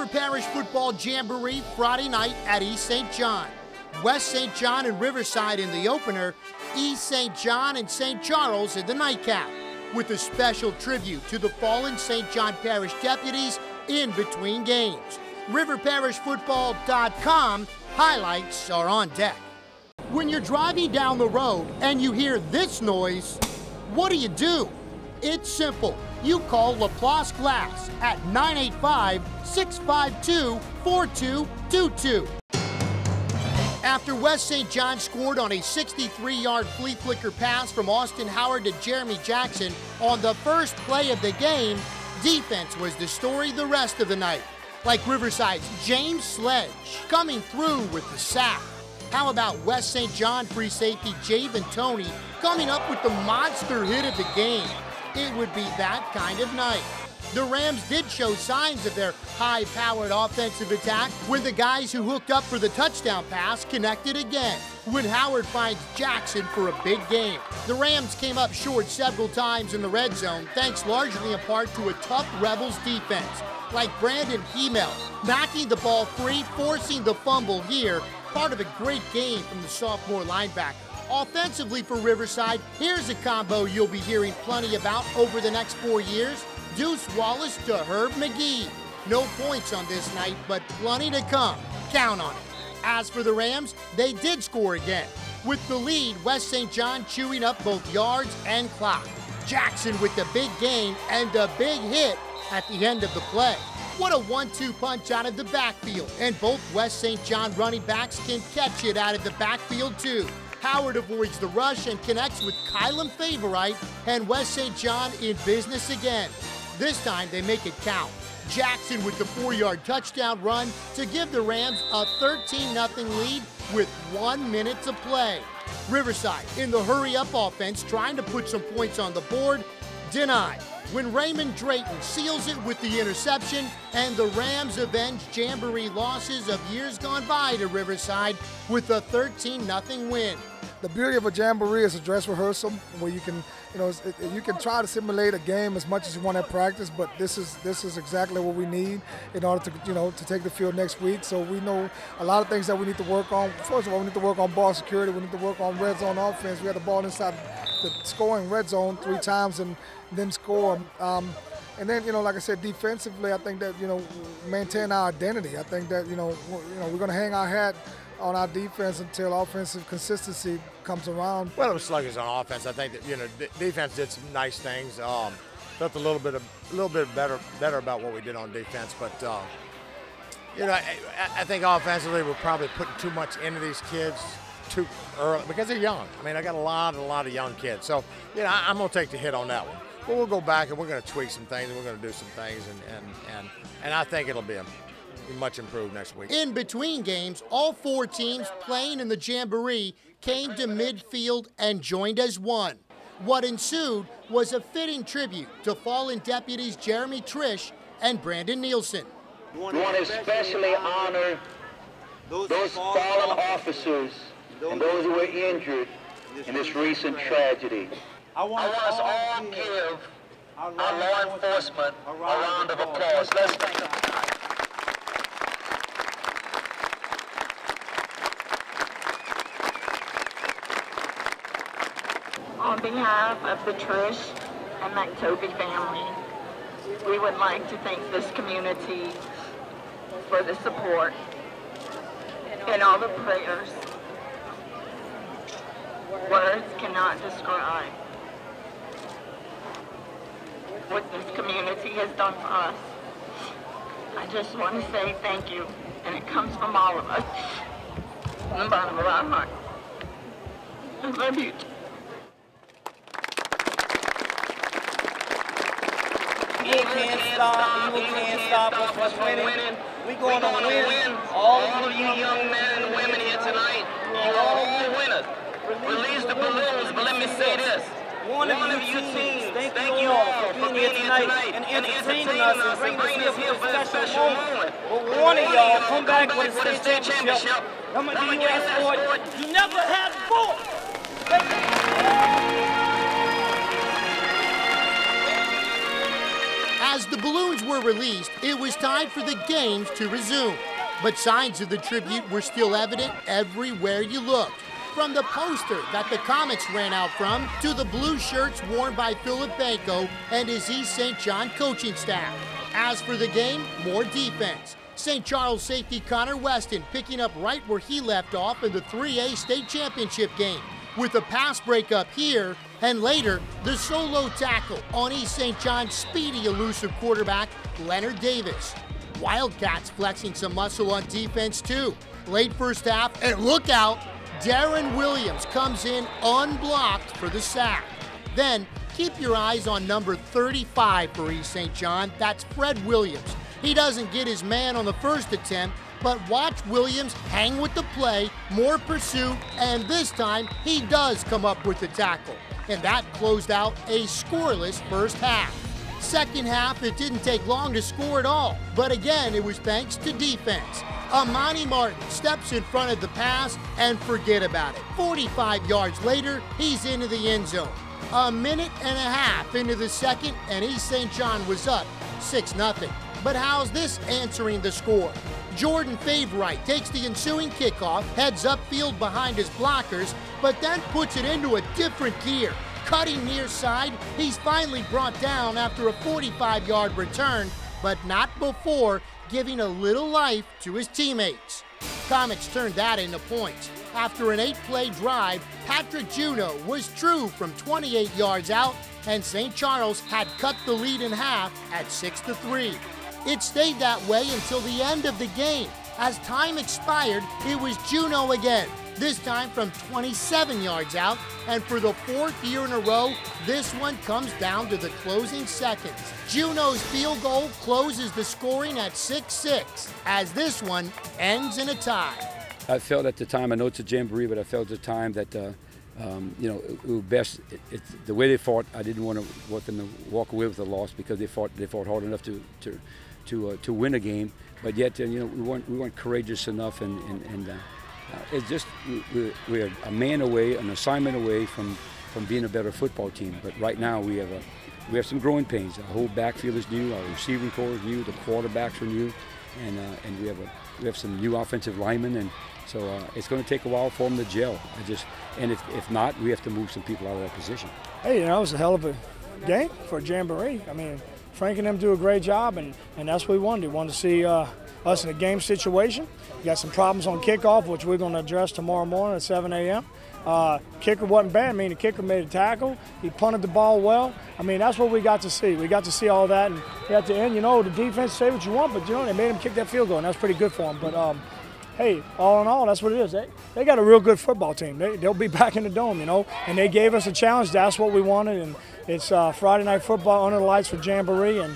Parish Football Jamboree Friday night at East St. John. West St. John and Riverside in the opener, East St. John and St. Charles in the nightcap, with a special tribute to the fallen St. John Parish deputies in between games. RiverParishFootball.com highlights are on deck. When you're driving down the road and you hear this noise, what do? It's simple. You call LaPlace Glass at 985-652-4222. After West St. John scored on a 63-yard flea flicker pass from Austin Howard to Jeremy Jackson on the first play of the game, defense was the story the rest of the night. Like Riverside's James Sledge coming through with the sack. How about West St. John free safety Javen Tony coming up with the monster hit of the game? It would be that kind of night. The Rams did show signs of their high-powered offensive attack when the guys who hooked up for the touchdown pass connected again, when Howard finds Jackson for a big game. The Rams came up short several times in the red zone, thanks largely in part to a tough Rebels defense, like Brandon Nielsen knocking the ball free, forcing the fumble here, part of a great game from the sophomore linebacker. Offensively for Riverside, here's a combo you'll be hearing plenty about over the next 4 years. Deuce Wallace to Herb McGee. No points on this night, but plenty to come. Count on it. As for the Rams, they did score again. With the lead, West St. John chewing up both yards and clock. Jackson with the big gain and the big hit at the end of the play. What a 1-2 punch out of the backfield. And both West St. John running backs can catch it out of the backfield too. Howard avoids the rush and connects with Kylan Favorite, and West St. John in business again. This time they make it count. Jackson with the 4-yard touchdown run to give the Rams a 13-0 lead with 1 minute to play. Riverside in the hurry-up offense trying to put some points on the board, denied. When Raymond Drayton seals it with the interception, and the Rams avenge Jamboree losses of years gone by to Riverside with a 13-0 win. The beauty of a Jamboree is a dress rehearsal where you can, you can try to simulate a game as much as you want at practice, but this is exactly what we need in order to, to take the field next week. So we know a lot of things that we need to work on. First of all, we need to work on ball security. We need to work on red zone offense. We had the ball inside the scoring red zone 3 times and then score. And then, like I said, defensively, I think that, maintain our identity. I think that, we're going to hang our hat on our defense until offensive consistency comes around. Well, it was sluggish on offense. I think that, defense did some nice things. Felt a little bit better about what we did on defense. But, I think offensively we're probably putting too much into these kids too early because they're young. I mean, I got a lot of young kids. So, I'm going to take the hit on that one. But we'll go back and we're going to tweak some things and we're going to do some things. And I think it'll be much improved next week. In between games, all 4 teams playing in the Jamboree came to midfield and joined as one. What ensued was a fitting tribute to fallen deputies Jeremy Triche and Brandon Nielsen. We want to especially honor those fallen officers and those who were injured in this recent tragedy. I want us all to give our law enforcement a round of applause. Let's thank them. On behalf of the Triche and McTobey family, we would like to thank this community for the support and all the prayers. Words cannot describe what this community has done for us. I just want to say thank you, and it comes from all of us, from the bottom of our heart. I love you. Evil can't stop us from winning. We're going to win. All of you young men and women here tonight, you're all winners. Release the balloons, but let me say this. One of you teams, thank you all for being here tonight and entertaining us and bringing us here for a special moment. But one of y'all come back with a state championship. Come to U.S. Sport. You never have before. As the balloons were released, it was time for the games to resume. But signs of the tribute were still evident everywhere you looked. From the poster that the Comets ran out from to the blue shirts worn by Philip Banco and his East St. John coaching staff. As for the game, more defense. St. Charles safety Connor Weston picking up right where he left off in the 3A state championship game, with a pass breakup here, and later the solo tackle on East St. John's speedy, elusive quarterback Leonard Davis. Wildcats flexing some muscle on defense too. Late first half, and look out, Darren Williams comes in unblocked for the sack. Then keep your eyes on number 35 for East St. John. That's Fred Williams. He doesn't get his man on the first attempt, but watch Williams hang with the play, more pursuit, and this time he does come up with the tackle. And that closed out a scoreless first half. Second half, it didn't take long to score at all, but again, it was thanks to defense. Amani Martin steps in front of the pass and forget about it. 45 yards later, he's into the end zone. A minute and a half into the second, and East St. John was up 6-0. But how's this answering the score? Jordan Favorite takes the ensuing kickoff, heads upfield behind his blockers, but then puts it into a different gear. Cutting near side, he's finally brought down after a 45-yard return, but not before giving a little life to his teammates. Comets turned that into points. After an 8-play drive, Patrick Juneau was true from 28 yards out, and St. Charles had cut the lead in half at 6-3. It stayed that way until the end of the game. As time expired, it was Juneau again, this time from 27 yards out, and for the fourth year in a row, this one comes down to the closing seconds. Juneau's field goal closes the scoring at 6-6, as this one ends in a tie. I felt at the time, I know it's a Jamboree, but I felt at the time that it was best. The way they fought, I didn't want them to walk away with a loss because they fought hard enough to win a game. But yet, we weren't courageous enough, and it's just we're a man away, an assignment away from being a better football team. But right now we have some growing pains. Our whole backfield is new, our receiving corps is new, the quarterbacks are new, and we have some new offensive linemen, and so it's going to take a while for them to gel. And if not, we have to move some people out of that position. Hey, it was a hell of a game for a Jamboree. I mean, Frank and them do a great job, and that's what we wanted. We wanted to see us in a game situation. We got some problems on kickoff, which we're going to address tomorrow morning at 7 a.m. Kicker wasn't bad. I mean, the kicker made a tackle. He punted the ball well. I mean, that's what we got to see. We got to see all that, and at the end, the defense say what you want, but they made him kick that field goal, and that's pretty good for him. But hey, all in all, that's what it is. They got a real good football team. They'll be back in the dome, and they gave us a challenge. That's what we wanted, and it's Friday night football under the lights for Jamboree, and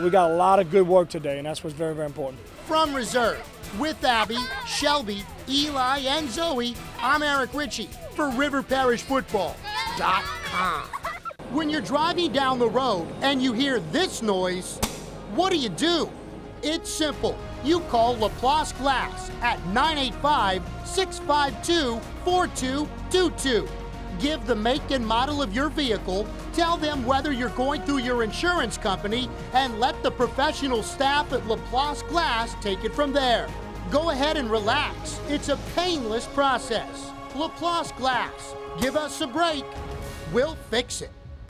we got a lot of good work today, and that's what's very, very important. From Reserve, with Abby, Shelby, Eli, and Zoe, I'm Eric Ritchie for RiverParishFootball.com. When you're driving down the road and you hear this noise, what do? It's simple. You call LaPlace Glass at 985-652-4222. Give the make and model of your vehicle, tell them whether you're going through your insurance company, and let the professional staff at LaPlace Glass take it from there. Go ahead and relax. It's a painless process. LaPlace Glass. Give us a break. We'll fix it.